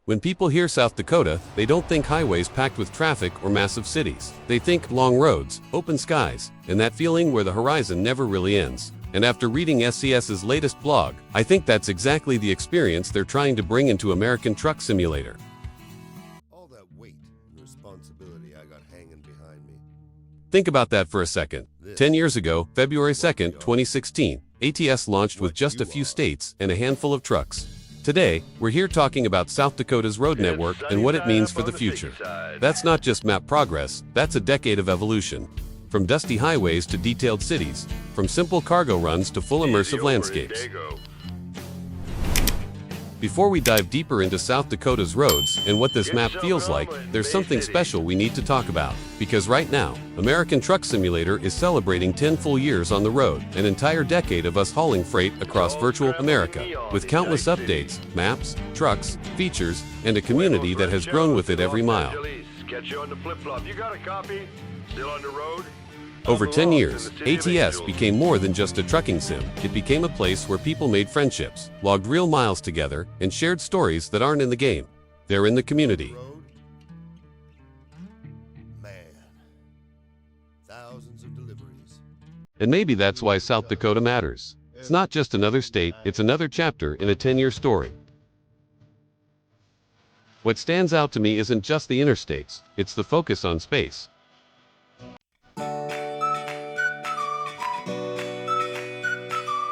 When people hear South Dakota, they don't think highways packed with traffic or massive cities. They think long roads, open skies, and that feeling where the horizon never really ends. And after reading SCS's latest blog, I think that's exactly the experience they're trying to bring into American Truck Simulator. All that weight and responsibility I got hanging behind me. Think about that for a second. 10 years ago, February 2nd, 2016, ATS launched with just a few states and a handful of trucks. Today, we're here talking about South Dakota's road network and what it means for the future. That's not just map progress, that's a decade of evolution. From dusty highways to detailed cities, from simple cargo runs to full immersive landscapes. Before we dive deeper into South Dakota's roads and what this map feels like, there's something special we need to talk about. Because right now, American Truck Simulator is celebrating 10 full years on the road, an entire decade of us hauling freight across virtual America, with countless updates, maps, trucks, features, and a community that has grown with it every mile. Over 10 years, ATS became more than just a trucking sim. It became a place where people made friendships, logged real miles together, and shared stories that aren't in the game. They're in the community. Man, thousands of deliveries. And maybe that's why South Dakota matters. It's not just another state, it's another chapter in a 10-year story. What stands out to me isn't just the interstates, it's the focus on space.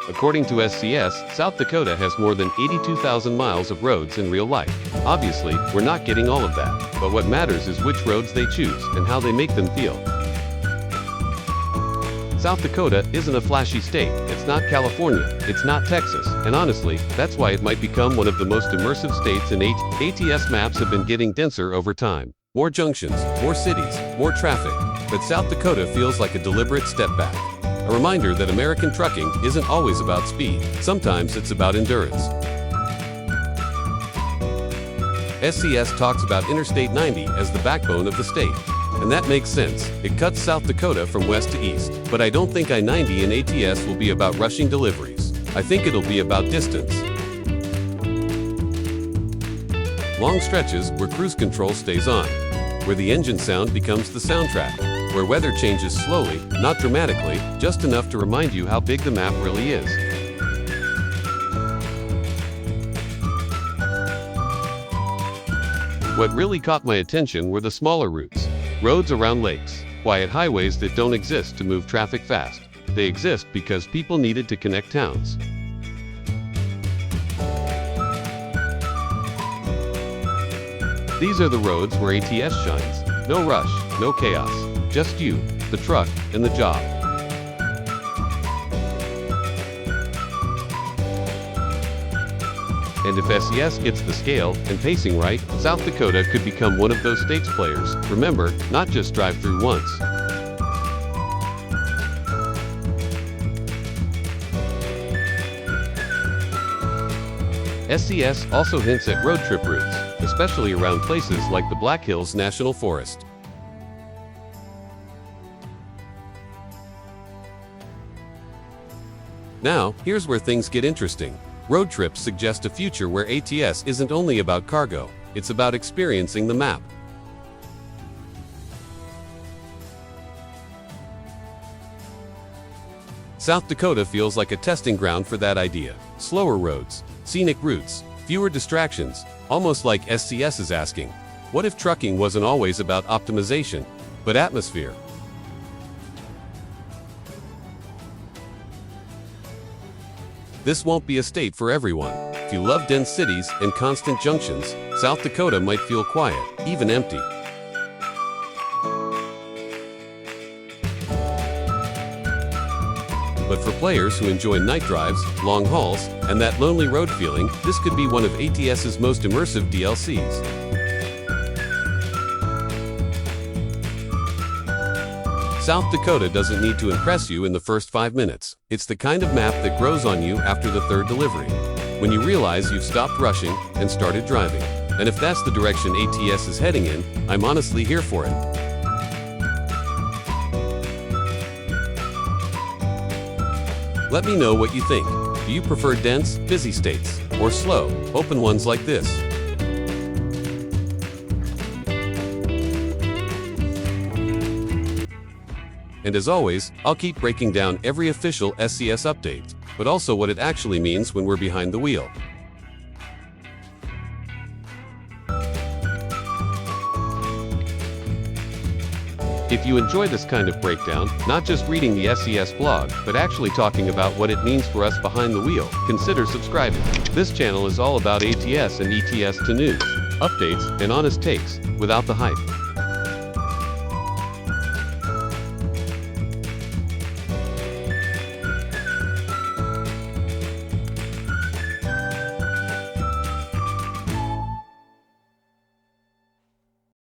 According to SCS, South Dakota has more than 82,000 miles of roads in real life. Obviously, we're not getting all of that, but what matters is which roads they choose and how they make them feel. South Dakota isn't a flashy state, it's not California, it's not Texas, and honestly, that's why it might become one of the most immersive states in ATS. Maps have been getting denser over time. More junctions, more cities, more traffic, but South Dakota feels like a deliberate step back. A reminder that American trucking isn't always about speed. Sometimes it's about endurance. SCS talks about Interstate 90 as the backbone of the state. And that makes sense. It cuts South Dakota from west to east. But I don't think I-90 and ATS will be about rushing deliveries. I think it'll be about distance. Long stretches where cruise control stays on, where the engine sound becomes the soundtrack, where weather changes slowly, not dramatically, just enough to remind you how big the map really is. What really caught my attention were the smaller routes. Roads around lakes, quiet highways that don't exist to move traffic fast. They exist because people needed to connect towns. These are the roads where ATS shines. No rush, no chaos. Just you, the truck, and the job. And if SCS gets the scale and pacing right, South Dakota could become one of those states players. Remember, not just drive through once. SCS also hints at road trip routes, especially around places like the Black Hills National Forest. Now, here's where things get interesting. Road trips suggest a future where ATS isn't only about cargo, it's about experiencing the map. South Dakota feels like a testing ground for that idea. Slower roads, scenic routes, fewer distractions, almost like SCS is asking, what if trucking wasn't always about optimization, but atmosphere? This won't be a state for everyone. If you love dense cities and constant junctions, South Dakota might feel quiet, even empty. But for players who enjoy night drives, long hauls, and that lonely road feeling, this could be one of ATS's most immersive DLCs. South Dakota doesn't need to impress you in the first 5 minutes. It's the kind of map that grows on you after the third delivery, when you realize you've stopped rushing and started driving. And if that's the direction ATS is heading in, I'm honestly here for it. Let me know what you think. Do you prefer dense, busy states, or slow, open ones like this? And as always, I'll keep breaking down every official SCS update, but also what it actually means when we're behind the wheel. If you enjoy this kind of breakdown, not just reading the SCS blog, but actually talking about what it means for us behind the wheel, consider subscribing. This channel is all about ATS and ETS to news, updates, and honest takes, without the hype.